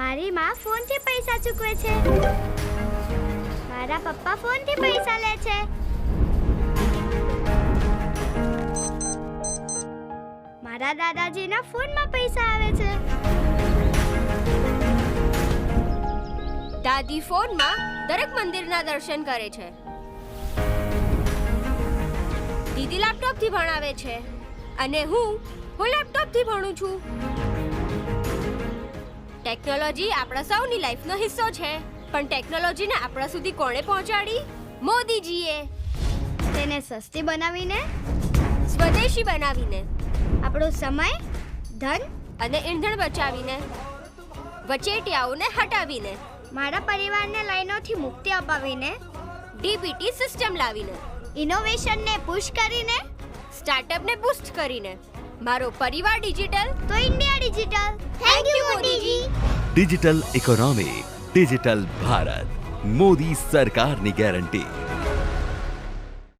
મારી માં ફોનથી પૈસા ચૂકવે છે. મારા પપ્પા ફોનથી પૈસા લે છે. મારા દાદાજીના ફોનમાં પૈસા આવે છે. દાદી ફોનમાં દરેક મંદિરના દર્શન કરે છે. દીદી લેપટોપથી ભણાવે છે અને હું લેપટોપથી ભણું છું. ટેકનોલોજી આપણા સૌની લાઈફનો હિસ્સો છે, પણ ટેકનોલોજીને આપણા સુધી કોણે પહોંચાડી? મોદીજીએ. તેને સસ્તી બનાવીને, સ્વદેશી બનાવીને, આપણો સમય, ધન અને ઈંધણ બચાવીને, વચેટિયાઓને હટાવીને, મારા પરિવારને લાઈનોથી મુક્તિ અપાવીને, ડીબીટી સિસ્ટમ લાવીને, ઇનોવેશનને પુશ કરીને, સ્ટાર્ટઅપને બૂસ્ટ કરીને. મારો પરિવાર ડિજિટલ તો India digital. Thank you Modiji. Digital economy, digital Bharat, Modi सरकार की गारंटी.